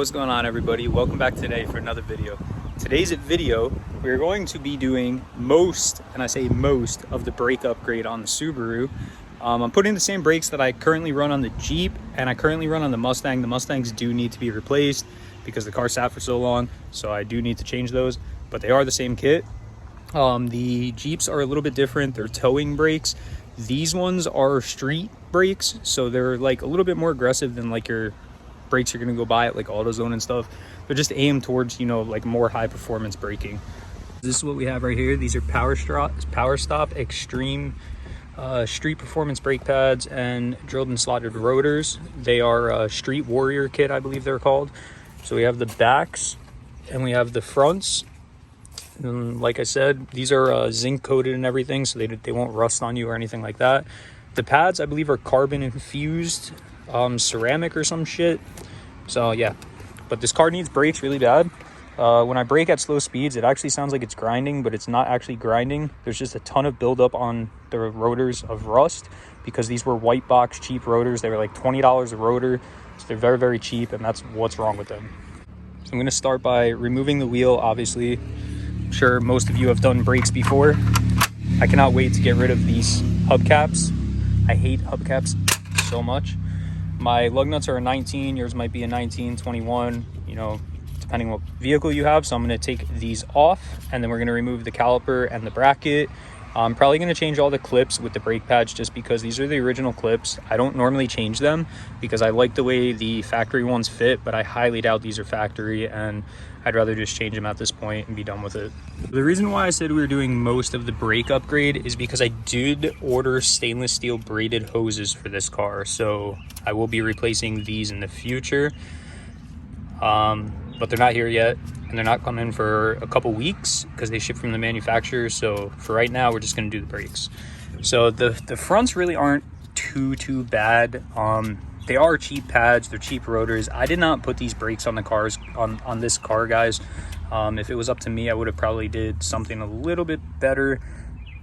What's going on, everybody? Welcome back today for another video. Today's video, we're going to be doing most, and I say most, of the brake upgrade on the Subaru. I'm putting the same brakes that I currently run on the Jeep and I currently run on the Mustang. The Mustangs do need to be replaced because the car sat for so long, so I do need to change those, but they are the same kit. The Jeeps are a little bit different. They're towing brakes. These ones are street brakes, so they're like a little bit more aggressive than like your brakes you're gonna go buy at like AutoZone and stuff. They're just aimed towards, you know, like more high performance braking. This is what we have right here. These are Power Stop Extreme street performance brake pads and drilled and slotted rotors. They are Street Warrior kit, I believe they're called. So we have the backs and we have the fronts. And like I said, these are zinc coated and everything, so they won't rust on you or anything like that. The pads, I believe, are carbon infused ceramic or some shit. So yeah, but this car needs brakes really bad. When I brake at slow speeds, it actually sounds like it's grinding, but it's not actually grinding. There's just a ton of buildup on the rotors of rust because these were white box cheap rotors. They were like $20 a rotor, so they're very, very cheap, and that's what's wrong with them. So I'm going to start by removing the wheel. Obviously, I'm sure most of you have done brakes before. I cannot wait to get rid of these hubcaps. I hate hubcaps so much. My lug nuts are a 19, yours might be a 19, 21, you know, depending what vehicle you have. So I'm going to take these off, and then we're going to remove the caliper and the bracket. I'm probably going to change all the clips with the brake pads just because these are the original clips. I don't normally change them because I like the way the factory ones fit, but I highly doubt these are factory, and I'd rather just change them at this point and be done with it. The reason why I said we were doing most of the brake upgrade is because I did order stainless steel braided hoses for this car, so I will be replacing these in the future. But they're not here yet, and they're not coming for a couple weeks because they ship from the manufacturer. So for right now, we're just going to do the brakes. So the fronts really aren't too bad. They are cheap pads, they're cheap rotors. I did not put these brakes on the cars on this car, guys. If it was up to me, I would have probably did something a little bit better.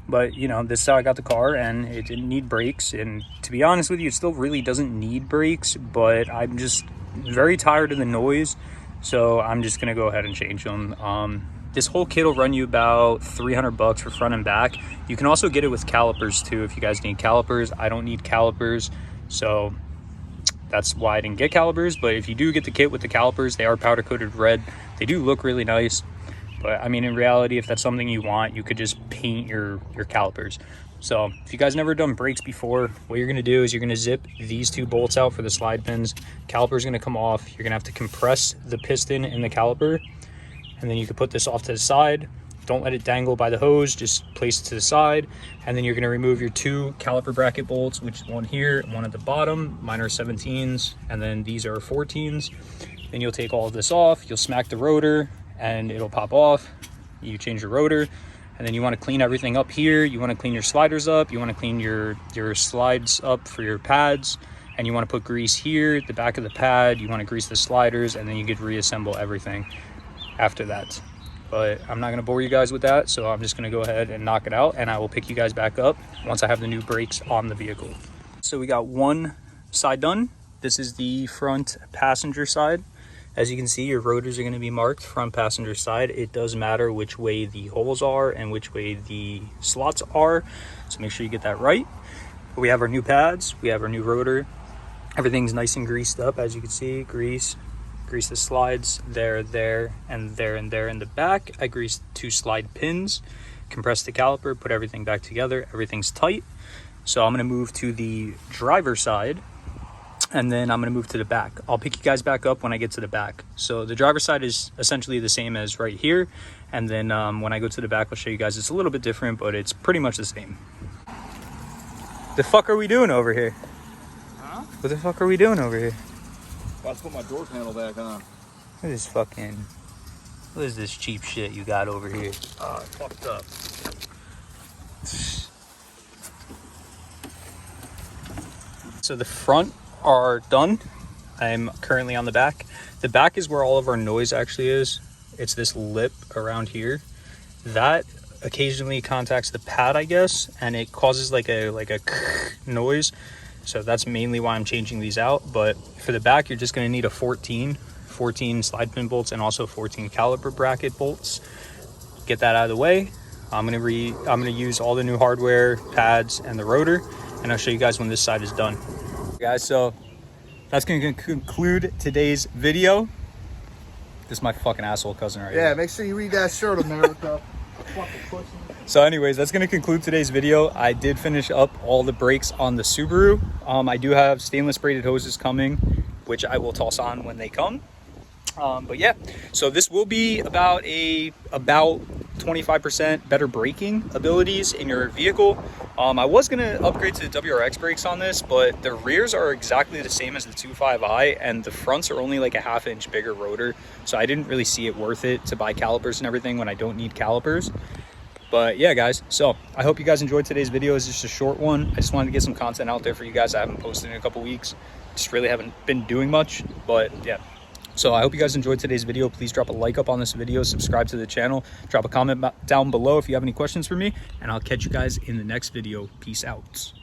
But you know, this is how I got the car, and it didn't need brakes. And to be honest with you, it still really doesn't need brakes, but I'm just very tired of the noise, so I'm just gonna go ahead and change them. This whole kit will run you about $300 for front and back. You can also get it with calipers too if you guys need calipers. I don't need calipers, so that's why I didn't get calipers. But if you do get the kit with the calipers, they are powder coated red. They do look really nice, but I mean, in reality, if that's something you want, you could just paint your calipers. So if you guys never done brakes before, what you're going to do is you're going to zip these two bolts out for the slide pins. Caliper is going to come off. You're going to have to compress the piston in the caliper, and then you can put this off to the side. Don't let it dangle by the hose, just place it to the side. And then you're going to remove your two caliper bracket bolts, which is one here, one at the bottom. Mine are 17s, and then these are 14s. Then you'll take all of this off. You'll smack the rotor and it'll pop off. You change your rotor, and then you want to clean everything up here. You want to clean your sliders up. You want to clean your slides up for your pads, and you want to put grease here, the back of the pad. You want to grease the sliders, and then you could reassemble everything after that. But I'm not going to bore you guys with that, so I'm just going to go ahead and knock it out, and I will pick you guys back up once I have the new brakes on the vehicle. So we got one side done. This is the front passenger side. As you can see, your rotors are going to be marked front passenger side. It does matter which way the holes are and which way the slots are, so make sure you get that right. But we have our new pads, we have our new rotor. Everything's nice and greased up, as you can see. Grease the slides there, and there in the back. I greased two slide pins, compressed the caliper, put everything back together. Everything's tight. So I'm going to move to the driver's side, and then I'm going to move to the back. I'll pick you guys back up when I get to the back. So the driver's side is essentially the same as right here, and then when I go to the back, I'll show you guys. It's a little bit different, but it's pretty much the same. The fuck are we doing over here? Huh? What the fuck are we doing over here? About to put my door panel back on. What is this cheap shit you got over here? Oh, it's fucked up. So the front are done. I'm currently on the back. The back is where all of our noise actually is. It's this lip around here. That occasionally contacts the pad, I guess, and it causes like a noise. So that's mainly why I'm changing these out. But for the back, you're just going to need a 14 14 slide pin bolts and also 14 caliper bracket bolts. Get that out of the way. I'm gonna use all the new hardware, pads, and the rotor, and I'll show you guys when this side is done. Guys, so that's gonna conclude today's video. This is my fucking asshole cousin right here. Yeah, make sure you read that shirt, America. So anyways, that's gonna conclude today's video. I did finish up all the brakes on the Subaru. I do have stainless braided hoses coming, which I will toss on when they come. But yeah, so this will be about 25% better braking abilities in your vehicle. I was gonna upgrade to the WRX brakes on this, but the rears are exactly the same as the 2.5i, and the fronts are only like a half-inch bigger rotor, so I didn't really see it worth it to buy calipers and everything when I don't need calipers. But yeah, guys, so I hope you guys enjoyed today's video. It's just a short one. I just wanted to get some content out there for you guys. I haven't posted in a couple weeks, just really haven't been doing much, but yeah. So I hope you guys enjoyed today's video. Please drop a like up on this video, subscribe to the channel, drop a comment down below if you have any questions for me, and I'll catch you guys in the next video. Peace out.